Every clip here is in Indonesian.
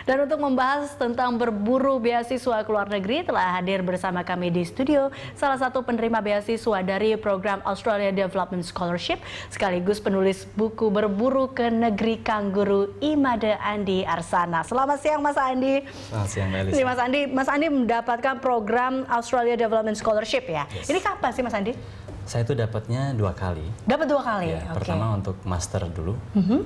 Dan untuk membahas tentang berburu beasiswa ke luar negeri telah hadir bersama kami di studio salah satu penerima beasiswa dari program Australia Development Scholarship sekaligus penulis buku Berburu ke Negeri Kangguru, Imade Andi Arsana. Selamat siang Mas Andi. Selamat siang Mbak Elisa. Mas Andi mendapatkan program Australia Development Scholarship ya. Yes. Ini kapan sih Mas Andi? Saya itu dapatnya 2 kali. Dapat 2 kali. Ya, Okay. Pertama untuk master dulu,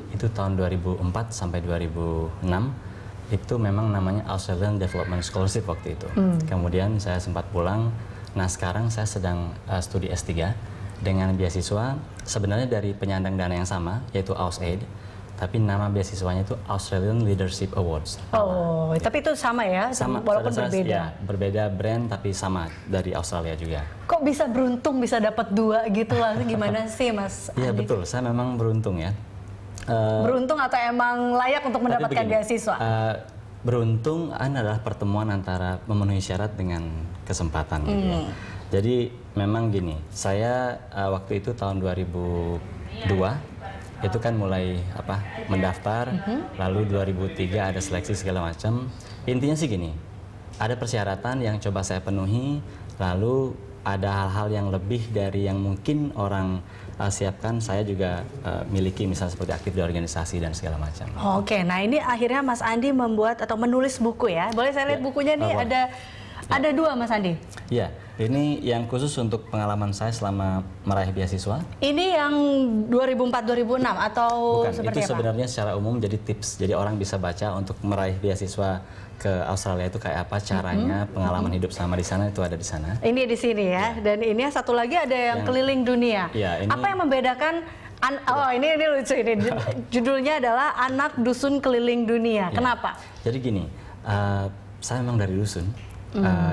itu tahun 2004 sampai 2006. Itu memang namanya Australian Development Scholarship waktu itu. Kemudian saya sempat pulang. Nah sekarang saya sedang studi S3 dengan beasiswa sebenarnya dari penyandang dana yang sama, yaitu AusAid. Tapi nama beasiswanya itu Australian Leadership Awards. Oh, tapi itu sama ya? Sama, walaupun berbeda. Ya, berbeda brand tapi sama dari Australia juga. Kok bisa beruntung bisa dapat 2 gitu lah? Gimana sih Mas Andi? Iya betul, saya memang beruntung ya. Beruntung atau emang layak untuk mendapatkan begini, beasiswa? Beruntung adalah pertemuan antara memenuhi syarat dengan kesempatan gitu ya. Jadi memang gini, saya waktu itu tahun 2002 itu kan mulai mendaftar, lalu 2003 ada seleksi segala macam. Intinya sih gini, ada persyaratan yang coba saya penuhi, lalu ada hal-hal yang lebih dari yang mungkin orang siapkan, saya juga miliki, misalnya seperti aktif di organisasi dan segala macam. Oke, nah ini akhirnya Mas Andi membuat atau menulis buku ya. Boleh saya lihat bukunya nih, ada 2 Mas Andi. Ya, ini yang khusus untuk pengalaman saya selama meraih beasiswa. Ini yang 2004-2006 atau Bukan, seperti itu apa? sebenarnya secara umum jadi tips. Jadi orang bisa baca untuk meraih beasiswa ke Australia itu kayak apa caranya, pengalaman hidup sama di sana itu ada di sana. Ini di sini ya. Dan ini satu lagi ada yang keliling dunia. Ya, ini- Apa yang membedakan? Ini lucu ini. Judulnya adalah Anak Dusun Keliling Dunia. Ya. Kenapa? Jadi gini, saya memang dari dusun.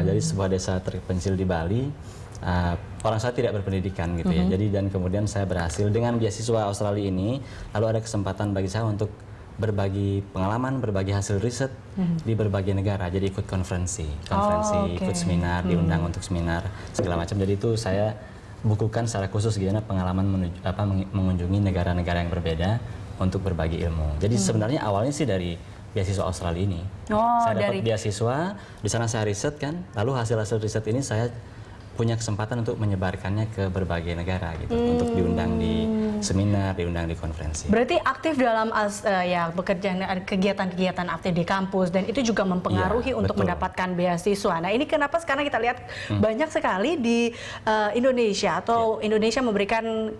Jadi sebuah desa terpencil di Bali. Orang saya tidak berpendidikan gitu ya. Jadi dan kemudian saya berhasil dengan beasiswa Australia ini. Lalu ada kesempatan bagi saya untuk berbagi pengalaman, berbagi hasil riset di berbagai negara. Jadi ikut konferensi, ikut seminar, diundang untuk seminar segala macam. Jadi itu saya bukukan secara khusus gimana pengalaman mengunjungi negara-negara yang berbeda untuk berbagi ilmu. Jadi sebenarnya awalnya sih dari beasiswa Australia ini. Saya dapat beasiswa, di sana saya riset kan, lalu hasil-hasil riset ini saya punya kesempatan untuk menyebarkannya ke berbagai negara gitu, untuk diundang di seminar, diundang di konferensi. Berarti aktif dalam bekerja kegiatan-kegiatan aktif di kampus dan itu juga mempengaruhi Iya, untuk betul. mendapatkan beasiswa. Nah ini kenapa sekarang kita lihat banyak sekali di Indonesia atau Indonesia memberikan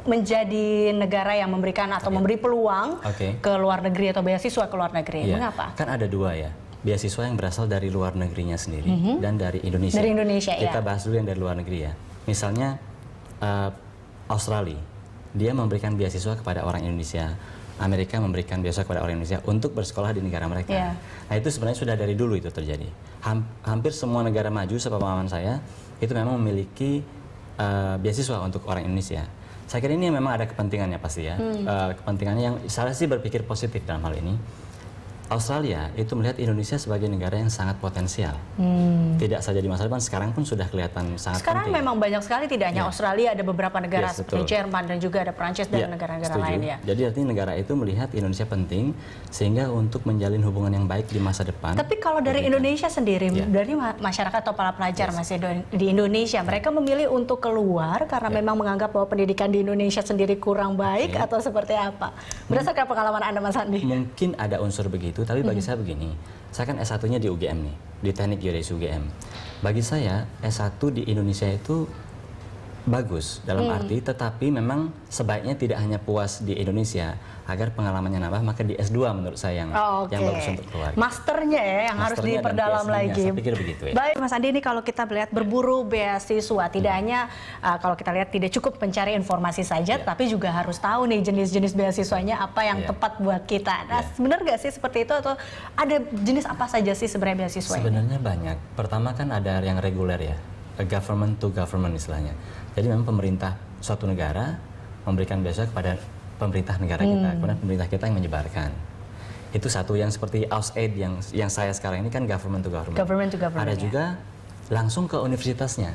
menjadi negara yang memberikan atau memberi peluang ke luar negeri atau beasiswa ke luar negeri. Iya. Mengapa? Kan ada 2 ya, beasiswa yang berasal dari luar negerinya sendiri dan dari Indonesia. Dari Indonesia, Kita ya. bahas dulu yang dari luar negeri ya. Misalnya Australia, dia memberikan beasiswa kepada orang Indonesia. Amerika memberikan beasiswa kepada orang Indonesia untuk bersekolah di negara mereka. Yeah. Nah itu sebenarnya sudah dari dulu itu terjadi. Hampir semua negara maju sepemahaman saya itu memang memiliki beasiswa untuk orang Indonesia. Saya kira ini memang ada kepentingannya pasti ya. Kepentingannya yang saya sih berpikir positif dalam hal ini. Australia itu melihat Indonesia sebagai negara yang sangat potensial. Tidak saja di masa depan, sekarang pun sudah kelihatan sangat Sekarang penting. memang banyak sekali, tidak hanya Australia, ada beberapa negara Yes, seperti betul. Jerman dan juga ada Prancis dan negara-negara lain ya. Jadi artinya negara itu melihat Indonesia penting sehingga untuk menjalin hubungan yang baik di masa depan. Tapi kalau dari Indonesia sendiri, dari masyarakat atau para pelajar masih di Indonesia, mereka memilih untuk keluar karena memang menganggap bahwa pendidikan di Indonesia sendiri kurang baik atau seperti apa? Berdasarkan pengalaman Anda Mas Andi. Mungkin ada unsur begitu, tapi bagi saya begini, saya kan S1-nya di UGM nih, di Teknik Geodesi UGM. Bagi saya S1 di Indonesia itu bagus dalam arti, tetapi memang sebaiknya tidak hanya puas di Indonesia, agar pengalamannya nambah, maka di S2 menurut saya yang bagus untuk keluar. Masternya ya yang harus Masternya dan diperdalam PhD-nya, lagi. saya pikir begitu ya. Baik Mas Andi, ini kalau kita melihat berburu beasiswa, tidak hanya kalau kita lihat tidak cukup mencari informasi saja, tapi juga harus tahu nih jenis-jenis beasiswanya apa yang tepat buat kita. Nah, benar nggak sih seperti itu atau ada jenis apa saja sih sebenarnya beasiswa ini? Sebenarnya banyak. Pertama kan ada yang reguler ya, government to government istilahnya. Jadi memang pemerintah suatu negara memberikan beasiswa kepada pemerintah negara kita, kemudian pemerintah kita yang menyebarkan. Itu satu yang seperti AusAid yang saya sekarang ini kan government to government. Government to government. Ada juga langsung ke universitasnya.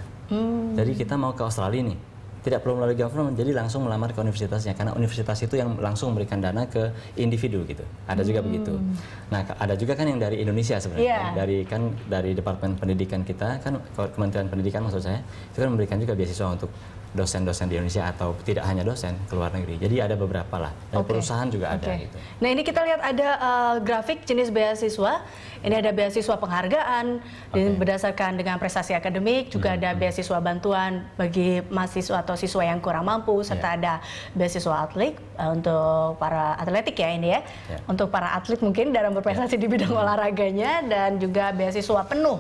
Jadi kita mau ke Australia nih, tidak perlu melalui government, jadi langsung melamar ke universitasnya karena universitas itu yang langsung memberikan dana ke individu gitu. Ada juga begitu. Nah, ada juga kan yang dari Indonesia sebenarnya, dari Departemen Pendidikan kita kan, Kementerian Pendidikan maksud saya, itu kan memberikan juga beasiswa untuk dosen-dosen di Indonesia atau tidak hanya dosen ke luar negeri. Jadi ada beberapa lah. Dan perusahaan juga ada gitu. Nah, ini kita lihat ada grafik jenis beasiswa. Ini ada beasiswa penghargaan berdasarkan dengan prestasi akademik, juga ada beasiswa bantuan bagi mahasiswa atau siswa yang kurang mampu, serta ada beasiswa atlet untuk para atletik ya ini ya. Untuk para atlet mungkin dalam berprestasi di bidang olahraganya, dan juga beasiswa penuh.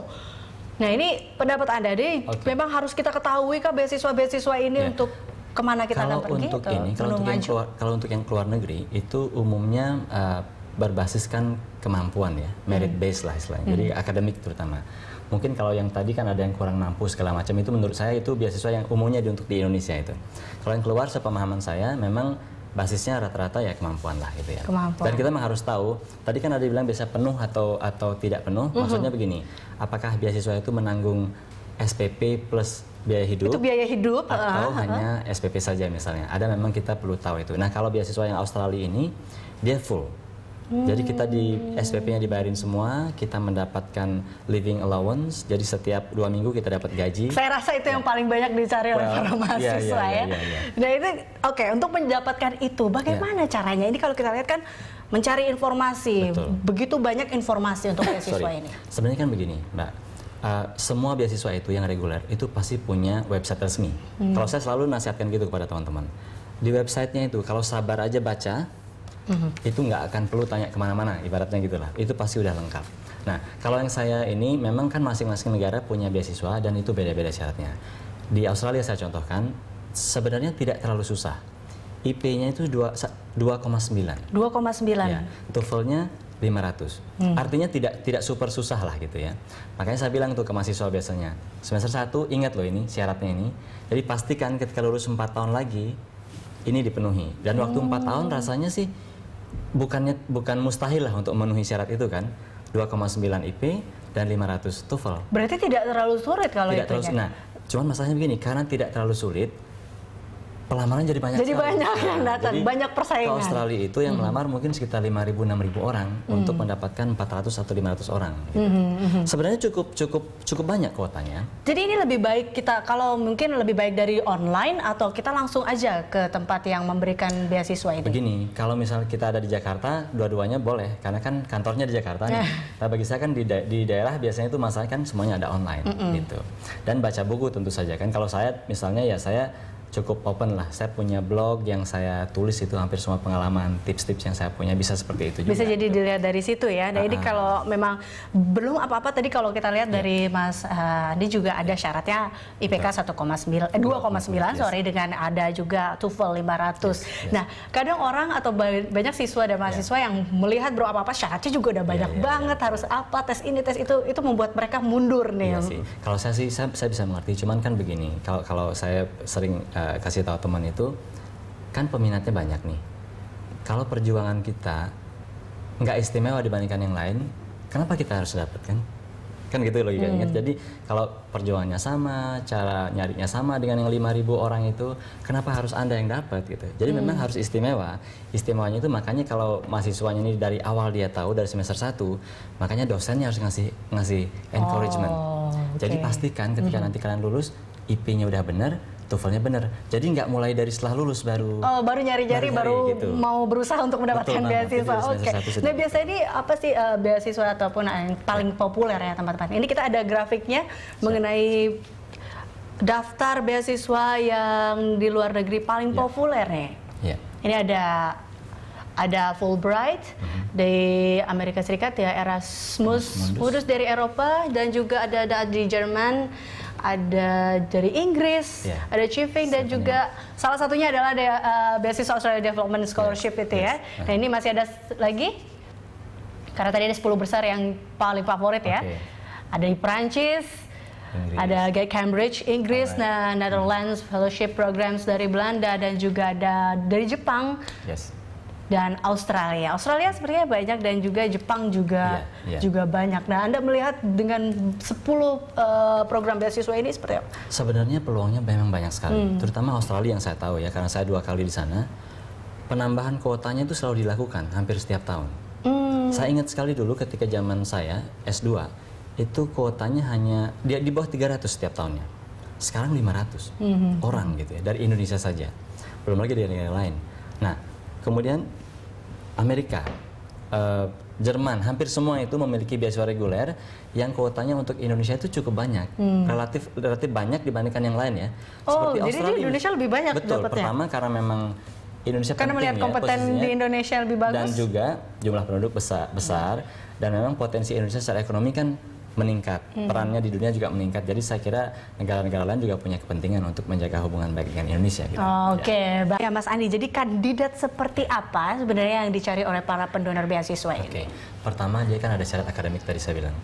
Nah, ini pendapat Anda, jadi memang harus kita ketahui kah beasiswa-beasiswa ini untuk kemana kita akan pergi? Kalau untuk yang keluar negeri itu umumnya berbasiskan kemampuan ya, merit based lah istilahnya, jadi akademik terutama. Mungkin kalau yang tadi kan ada yang kurang mampu segala macam, itu menurut saya itu beasiswa yang umumnya untuk di Indonesia itu. Kalau yang keluar sepemahaman saya memang basisnya rata-rata ya kemampuan lah gitu ya. Dan kita memang harus tahu, tadi kan ada bilang biasa penuh atau tidak penuh, maksudnya begini, apakah beasiswa itu menanggung SPP plus biaya hidup? Itu biaya hidup atau hanya SPP saja misalnya. Ada memang kita perlu tahu itu. Nah, kalau beasiswa yang Australia ini dia full. Jadi kita di SPP-nya dibayarin semua, kita mendapatkan living allowance, jadi setiap 2 minggu kita dapat gaji. Saya rasa itu yang paling banyak dicari oleh para mahasiswa ya. Nah itu untuk mendapatkan itu bagaimana caranya? Ini kalau kita lihat kan mencari informasi, begitu banyak informasi untuk beasiswa ini. Sebenarnya kan begini, Mbak. Semua beasiswa itu yang reguler itu pasti punya website resmi. Kalau saya selalu nasihatkan gitu kepada teman-teman. Di websitenya itu kalau sabar aja baca, itu nggak akan perlu tanya kemana-mana, ibaratnya gitulah. Itu pasti udah lengkap. Nah, kalau yang saya ini memang kan masing-masing negara punya beasiswa dan itu beda-beda syaratnya. Di Australia saya contohkan, sebenarnya tidak terlalu susah. IP-nya itu 2,9. 2,9. Ya, TOEFL-nya 500. Artinya tidak super susah lah gitu ya. Makanya saya bilang tuh ke mahasiswa biasanya, semester 1 ingat loh ini syaratnya ini. Jadi pastikan ketika lulus 4 tahun lagi ini dipenuhi. Dan waktu 4 tahun rasanya sih bukan mustahil lah untuk memenuhi syarat itu kan. 2,9 IP dan 500 TOEFL. Berarti tidak terlalu sulit kalau itu. Nah, cuman masalahnya begini, karena tidak terlalu sulit, pelamaran jadi banyak. Jadi banyak yang datang, banyak persaingan. Ke Australia itu yang melamar mungkin sekitar 5.000-6.000 orang untuk mendapatkan 400 atau 500 orang. Gitu. Sebenarnya cukup banyak kuotanya. Jadi ini lebih baik kita, kalau mungkin lebih baik dari online atau kita langsung aja ke tempat yang memberikan beasiswa ini. Begini, kalau misal kita ada di Jakarta, dua-duanya boleh, karena kan kantornya di Jakarta. Nah, bagi saya kan di daerah biasanya itu masalahnya kan semuanya ada online gitu. Dan baca buku tentu saja kan. Kalau saya misalnya ya saya cukup open lah. Saya punya blog yang saya tulis itu hampir semua pengalaman, tips-tips yang saya punya bisa seperti itu juga. Bisa jadi dilihat dari situ ya. Nah ini kalau memang belum apa-apa tadi kalau kita lihat dari Mas Andi juga ada syaratnya IPK 2,9 sorry, dengan ada juga TOEFL 500. Nah kadang orang atau banyak siswa dan mahasiswa yang melihat bro apa-apa syaratnya juga udah banyak banget harus apa tes ini tes itu membuat mereka mundur nih. Iya sih. Kalau saya sih saya bisa mengerti. Cuman kan begini, kalau saya sering kasih tahu teman itu kan peminatnya banyak nih. Kalau perjuangan kita nggak istimewa dibandingkan yang lain, kenapa kita harus dapat kan? Kan gitu logikanya. Jadi kalau perjuangannya sama, cara nyarinya sama dengan yang 5.000 orang itu, kenapa harus Anda yang dapat gitu? Jadi memang harus istimewa. Istimewanya itu makanya kalau mahasiswanya ini dari awal dia tahu dari semester 1, makanya dosennya harus ngasih encouragement. Jadi pastikan ketika nanti kalian lulus IP-nya udah benar, TOEFL-nya benar. Jadi nggak mulai dari setelah lulus baru nyari-nyari baru gitu. Mau berusaha untuk mendapatkan beasiswa. Oke. Nah biasanya ini apa sih beasiswa ataupun yang paling populer ya teman-teman? Ini kita ada grafiknya mengenai daftar beasiswa yang di luar negeri paling populer nih. Ini ada Fulbright dari Amerika Serikat ya, Erasmus Mundus dari Eropa, dan juga ada di Jerman, ada dari Inggris, ada Chifing, dan juga salah satunya adalah ada beasiswa Australia Development Scholarship itu ya. Nah ini masih ada lagi, karena tadi ada 10 besar yang paling favorit ya. Ada di Perancis, ada Cambridge, Inggris, nah Netherlands Fellowship Programs dari Belanda, dan juga ada dari Jepang. dan Australia. Australia sepertinya banyak dan juga Jepang juga juga banyak. Nah, Anda melihat dengan 10 program beasiswa ini seperti apa? Sebenarnya peluangnya memang banyak sekali, terutama Australia yang saya tahu ya, karena saya 2 kali di sana. Penambahan kuotanya itu selalu dilakukan hampir setiap tahun. Saya ingat sekali dulu ketika zaman saya S2, itu kuotanya hanya di bawah 300 setiap tahunnya. Sekarang 500 orang gitu ya, dari Indonesia saja. Belum lagi dari negara lain. Nah, kemudian Amerika, Jerman, hampir semua itu memiliki beasiswa reguler yang kuotanya untuk Indonesia itu cukup banyak, relatif banyak dibandingkan yang lain ya. Oh, jadi di Indonesia lebih banyak betul, dapatnya? Pertama karena memang Indonesia karena melihat ya, kompeten di Indonesia lebih bagus, dan juga jumlah penduduk besar dan memang potensi Indonesia secara ekonomi kan meningkat, perannya di dunia juga meningkat. Jadi saya kira negara-negara lain juga punya kepentingan untuk menjaga hubungan baik dengan Indonesia. Gitu. Oke, ya Mas Andi. Jadi kandidat seperti apa sebenarnya yang dicari oleh para pendonor beasiswa ini? Pertama dia kan ada syarat akademik tadi saya bilang.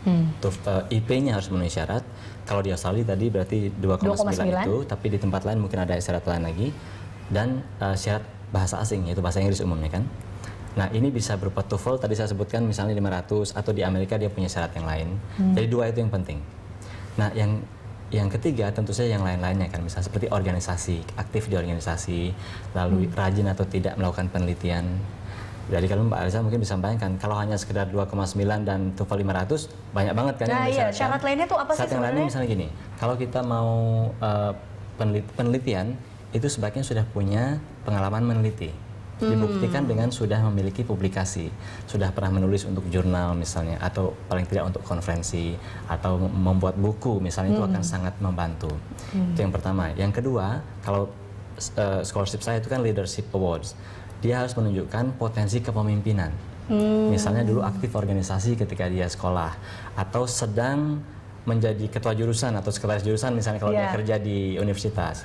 IP-nya harus memenuhi syarat. Kalau di Australia tadi berarti 2,9 itu, tapi di tempat lain mungkin ada syarat lain lagi. Dan syarat bahasa asing, yaitu bahasa Inggris umumnya kan. Nah, ini bisa berupa TOEFL, tadi saya sebutkan misalnya 500, atau di Amerika dia punya syarat yang lain. Jadi 2 itu yang penting. Nah, yang ketiga tentu saja yang lain-lainnya kan, misalnya seperti organisasi, aktif di organisasi, lalu rajin atau tidak melakukan penelitian. Jadi kalau Mbak Alisa mungkin bisa bayangkan, kalau hanya sekedar 2,9 dan TOEFL 500, banyak banget kan yang iya, syarat lainnya tuh apa sih sebenarnya? Syarat yang lainnya misalnya gini, kalau kita mau penelitian, itu sebaiknya sudah punya pengalaman meneliti. Dibuktikan dengan sudah memiliki publikasi, sudah pernah menulis untuk jurnal misalnya, atau paling tidak untuk konferensi, atau membuat buku misalnya, itu akan sangat membantu. Itu yang pertama. Yang kedua, kalau scholarship saya itu kan leadership awards, dia harus menunjukkan potensi kepemimpinan. Misalnya dulu aktif organisasi ketika dia sekolah, atau sedang menjadi ketua jurusan atau sekretaris jurusan misalnya kalau dia kerja di universitas.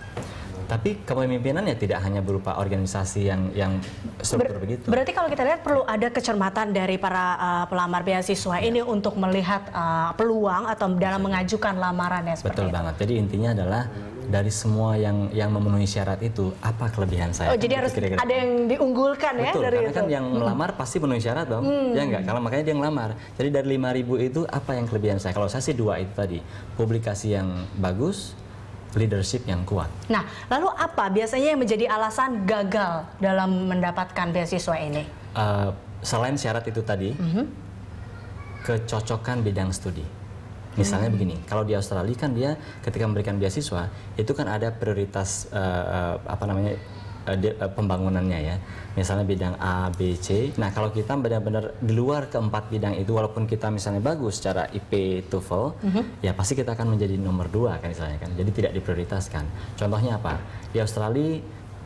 Tapi kepemimpinannya tidak hanya berupa organisasi yang struktur begitu. Berarti kalau kita lihat perlu ada kecermatan dari para pelamar beasiswa ini untuk melihat peluang atau dalam mengajukan lamarannya seperti itu. Betul banget. Jadi intinya adalah dari semua yang memenuhi syarat itu, apa kelebihan saya? Jadi harus ada yang diunggulkan. Betul, ya dari karena itu. Kan yang melamar pasti memenuhi syarat dong. Ya enggak? Kalau makanya dia ngelamar. Jadi dari 5.000 itu apa yang kelebihan saya? Kalau saya sih 2 itu tadi. Publikasi yang bagus, leadership yang kuat. Nah, lalu apa biasanya yang menjadi alasan gagal dalam mendapatkan beasiswa ini? Selain syarat itu tadi, kecocokan bidang studi. Misalnya begini, kalau di Australia kan dia ketika memberikan beasiswa itu kan ada prioritas pembangunannya ya. Misalnya bidang A, B, C. Nah, kalau kita benar-benar di luar keempat bidang itu, walaupun kita misalnya bagus secara IP TOEFL, ya pasti kita akan menjadi nomor 2 kan misalnya kan. Jadi tidak diprioritaskan. Contohnya apa? Di Australia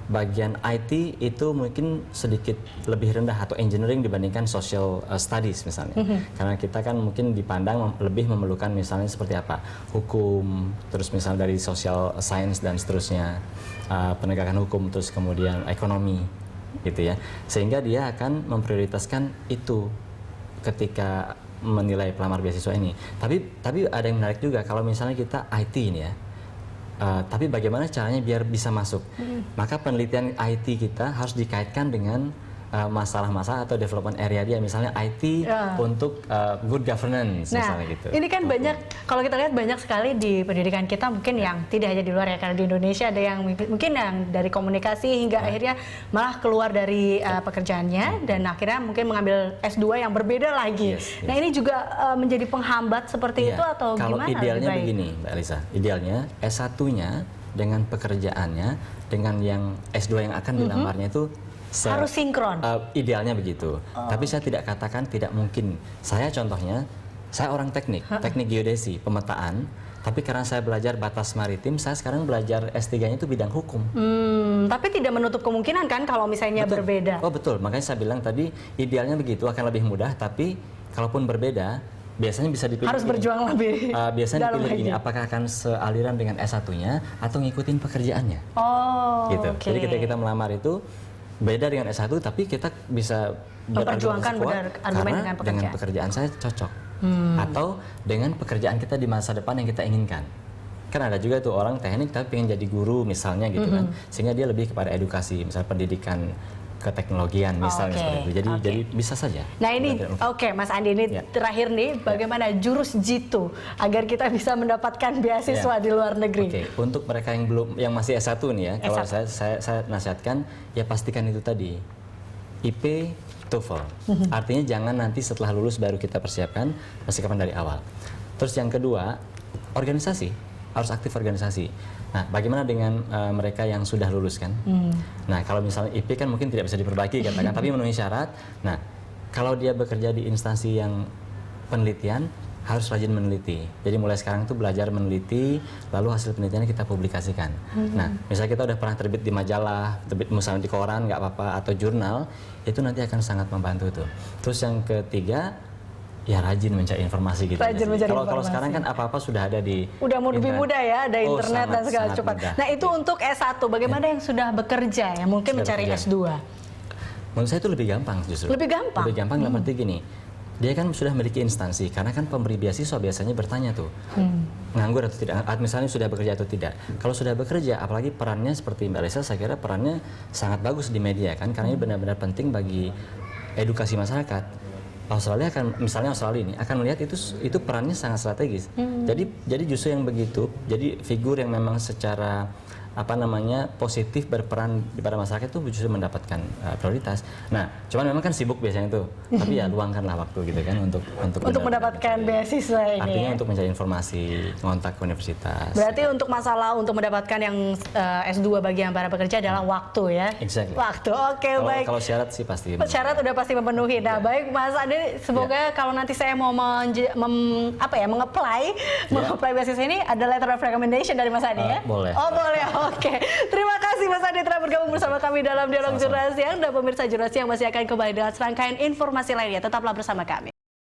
bagian IT itu mungkin sedikit lebih rendah atau engineering dibandingkan social studies misalnya. Karena kita kan mungkin dipandang lebih memerlukan misalnya seperti apa? Hukum, terus misalnya dari social science dan seterusnya, penegakan hukum, terus kemudian ekonomi gitu ya. Sehingga dia akan memprioritaskan itu ketika menilai pelamar beasiswa ini. Tapi ada yang menarik juga kalau misalnya kita IT ini ya. Tapi bagaimana caranya biar bisa masuk? Maka penelitian IT kita harus dikaitkan dengan masalah-masalah atau development area dia, misalnya IT untuk good governance misalnya gitu. Ini kan banyak, kalau kita lihat banyak sekali di pendidikan kita mungkin yang tidak hanya di luar ya, karena di Indonesia ada yang mungkin yang dari komunikasi hingga akhirnya malah keluar dari pekerjaannya dan akhirnya mungkin mengambil S2 yang berbeda lagi. Nah, ini juga menjadi penghambat seperti itu atau kalau gimana? Kalau idealnya begini Mbak Elisa, idealnya S1-nya dengan pekerjaannya dengan yang S2 yang akan dilamarnya itu harus sinkron. Idealnya begitu. Tapi saya tidak katakan tidak mungkin. Saya contohnya, saya orang teknik geodesi, pemetaan. Tapi karena saya belajar batas maritim, saya sekarang belajar S3-nya itu bidang hukum. Tapi tidak menutup kemungkinan kan kalau misalnya berbeda. Oh betul, makanya saya bilang tadi idealnya begitu, akan lebih mudah. Tapi kalaupun berbeda, biasanya bisa dipilih. Harus berjuang lebih. Biasanya dipilih ini, apakah akan sealiran dengan S1-nya atau ngikutin pekerjaannya. Gitu. Jadi ketika kita melamar itu beda dengan S1, tapi kita bisa memperjuangkan argumen dengan pekerjaan saya cocok. Atau dengan pekerjaan kita di masa depan yang kita inginkan. Kan ada juga tuh orang teknik tapi pengen jadi guru misalnya gitu kan. Sehingga dia lebih kepada edukasi, misalnya pendidikan keteknologian misalnya seperti itu. Jadi bisa saja. Nah ini Mas Andi, ini terakhir nih, bagaimana jurus jitu agar kita bisa mendapatkan beasiswa di luar negeri? Untuk mereka yang masih S1 nih ya, kalau saya nasihatkan ya pastikan itu tadi IP, TOEFL. Artinya jangan nanti setelah lulus baru kita persiapkan dari awal. Terus yang kedua, organisasi, harus aktif organisasi. Nah, bagaimana dengan mereka yang sudah lulus kan? Nah, kalau misalnya IP kan mungkin tidak bisa diperbaiki katakan, tapi memenuhi syarat. Nah, kalau dia bekerja di instansi yang penelitian, harus rajin meneliti. Jadi mulai sekarang tuh belajar meneliti, lalu hasil penelitiannya kita publikasikan. Nah, misalnya kita udah pernah terbit di majalah, terbit misalnya di koran, nggak apa-apa, atau jurnal, itu nanti akan sangat membantu tuh. Terus yang ketiga, ya rajin mencari informasi gitu. Kalau sekarang kan apa-apa sudah ada di lebih mudah ya, ada internet dan segala cepat. Nah, itu untuk S1, bagaimana yang sudah bekerja yang mungkin mencari S2? Menurut saya itu lebih gampang justru. Lebih gampang? Lebih gampang dalam arti gini, dia kan sudah memiliki instansi, karena kan pemberi beasiswa biasanya bertanya tuh, nganggur atau tidak, misalnya sudah bekerja atau tidak. Kalau sudah bekerja, apalagi perannya seperti Mbak Lesa, saya kira perannya sangat bagus di media kan, karena ini benar-benar penting bagi edukasi masyarakat. Australia ini akan melihat itu perannya sangat strategis. Jadi justru yang begitu, jadi figur yang memang secara positif berperan pada masyarakat itu justru mendapatkan prioritas. Nah, cuman memang kan sibuk biasanya itu, tapi ya luangkanlah waktu gitu kan untuk mendapatkan beasiswa ini. Artinya untuk mencari informasi, kontak universitas. Berarti untuk masalah untuk mendapatkan yang S2 bagi yang para pekerja adalah waktu ya. Exactly. Waktu. Oke, baik. Kalau syarat sih pasti. Syarat udah pasti memenuhi. Nah, baik Mas Andi, semoga kalau nanti saya mau meng-apply beasiswa ini, ada letter of recommendation dari Mas Andi ya? Boleh. Oh, boleh. Oke, terima kasih Mas Andi telah bergabung bersama kami dalam Dialog Jurnal Siang. Dan pemirsa Jurnal Siang masih akan kembali dengan serangkaian informasi lainnya. Tetaplah bersama kami.